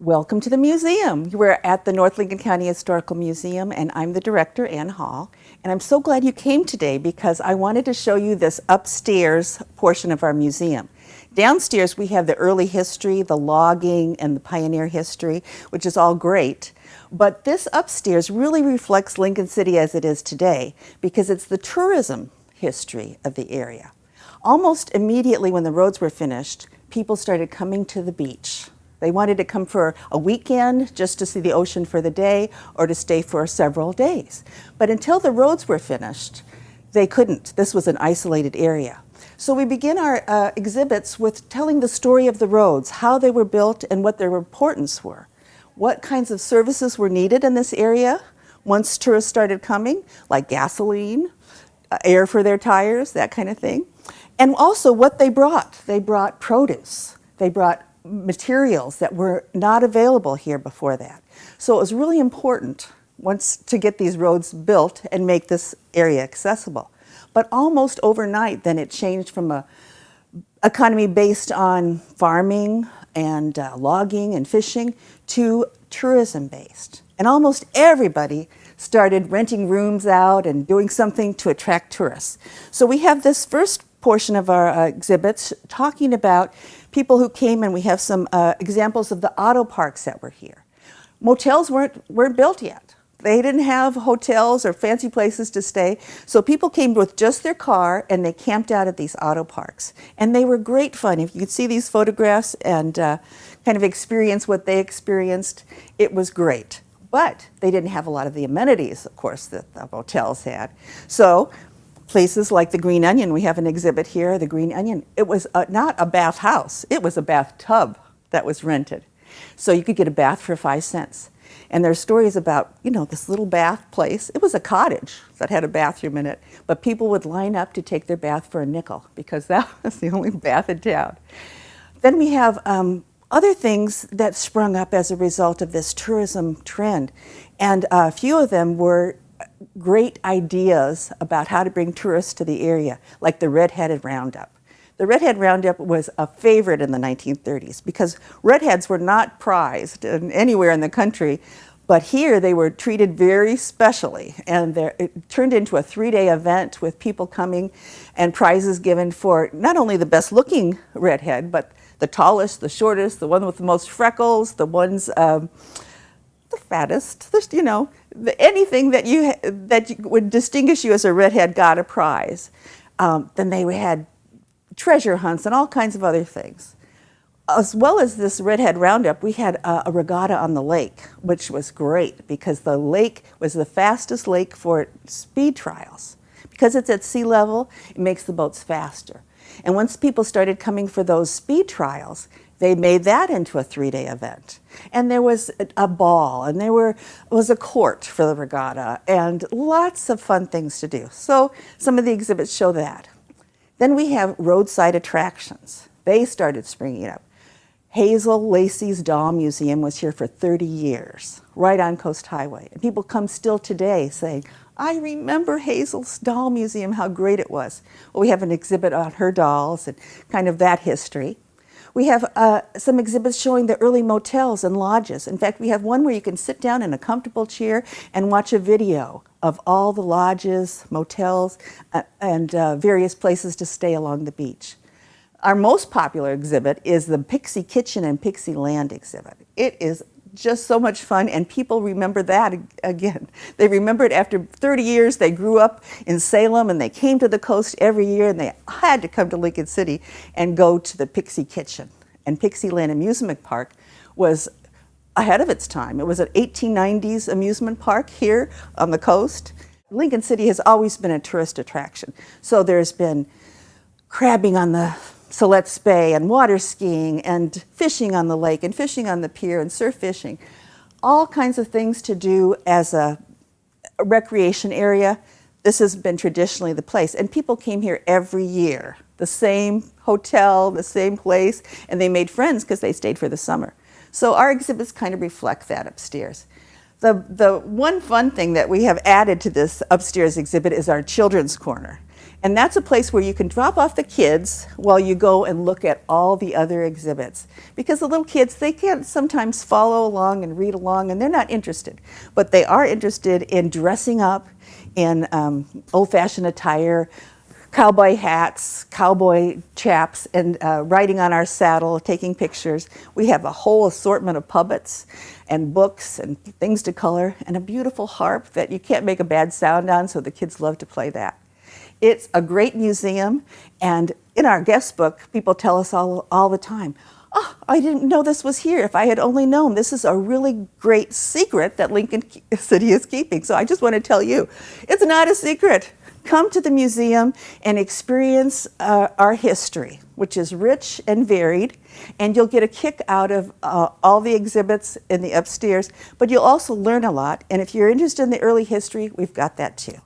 Welcome to the museum. We're at the North Lincoln County Historical Museum, and I'm the director, Ann Hall. And I'm so glad you came today because I wanted to show you this upstairs portion of our museum. Downstairs, we have the early history, the logging, and the pioneer history, which is all great. But this upstairs really reflects Lincoln City as it is today because it's the tourism history of the area. Almost immediately when the roads were finished, people started coming to the beach. They wanted to come for a weekend just to see the ocean for the day or to stay for several days. But until the roads were finished, they couldn't. This was an isolated area. So we begin our exhibits with telling the story of the roads, how they were built and what their importance were. What kinds of services were needed in this area once tourists started coming, like gasoline, air for their tires, that kind of thing. And also what they brought. They brought produce. They brought materials that were not available here before that. So it was really important once to get these roads built and make this area accessible. But almost overnight, then it changed from an economy based on farming and logging and fishing to tourism based. And almost everybody started renting rooms out and doing something to attract tourists. So we have this first portion of our exhibits talking about people who came, and we have some examples of the auto parks that were here. Motels weren't built yet. They didn't have hotels or fancy places to stay, so people came with just their car and they camped out at these auto parks. And they were great fun. If you could see these photographs and kind of experience what they experienced, it was great. But they didn't have a lot of the amenities, of course, that the hotels had. So places like the Green Onion, we have an exhibit here, the Green Onion. It was not a bathhouse, it was a bathtub that was rented. So you could get a bath for 5 cents. And there's stories about, this little bath place. It was a cottage that had a bathroom in it, but people would line up to take their bath for a nickel because that was the only bath in town. Then we have other things that sprung up as a result of this tourism trend. And a few of them were great ideas about how to bring tourists to the area, like the Red-Headed Roundup. The Red-Head Roundup was a favorite in the 1930s because redheads were not prized anywhere in the country, but here they were treated very specially, and it turned into a 3-day event with people coming and prizes given for not only the best-looking redhead, but the tallest, the shortest, the one with the most freckles, the ones the fattest, anything that would distinguish you as a redhead got a prize. Then they had treasure hunts and all kinds of other things. As well as this Red-Head Roundup, we had a regatta on the lake, which was great because the lake was the fastest lake for speed trials. Because it's at sea level, it makes the boats faster. And once people started coming for those speed trials, they made that into a 3-day event. And there was a ball, and there was a court for the regatta, and lots of fun things to do. So some of the exhibits show that. Then we have roadside attractions. They started springing up. Hazel Lacey's Doll Museum was here for 30 years, right on Coast Highway. And people come still today saying, I remember Hazel's Doll Museum, how great it was. Well, we have an exhibit on her dolls and kind of that history. We have some exhibits showing the early motels and lodges. In fact, we have one where you can sit down in a comfortable chair and watch a video of all the lodges, motels, and various places to stay along the beach. Our most popular exhibit is the Pixie Kitchen and PixieLand exhibit. It is just so much fun, and people remember that again. They remember it after 30 years. They grew up in Salem, and they came to the coast every year, and they had to come to Lincoln City and go to the Pixie Kitchen. And PixieLand Amusement Park was ahead of its time. It was an 1890s amusement park here on the coast. Lincoln City has always been a tourist attraction. So there's been crabbing on the Siletz Bay and water skiing and fishing on the lake and fishing on the pier and surf fishing. All kinds of things to do as a recreation area. This has been traditionally the place. And people came here every year. The same hotel, the same place, and they made friends because they stayed for the summer. So our exhibits kind of reflect that upstairs. The one fun thing that we have added to this upstairs exhibit is our children's corner. And that's a place where you can drop off the kids while you go and look at all the other exhibits. Because the little kids, they can't sometimes follow along and read along, and they're not interested. But they are interested in dressing up in old-fashioned attire, cowboy hats, cowboy chaps, and riding on our saddle, taking pictures. We have a whole assortment of puppets and books and things to color, and a beautiful harp that you can't make a bad sound on, so the kids love to play that. It's a great museum, and in our guest book, people tell us all the time, "Oh, I didn't know this was here. If I had only known." This is a really great secret that Lincoln City is keeping. So I just want to tell you, it's not a secret. Come to the museum and experience our history, which is rich and varied, and you'll get a kick out of all the exhibits in the upstairs, but you'll also learn a lot. And if you're interested in the early history, we've got that too.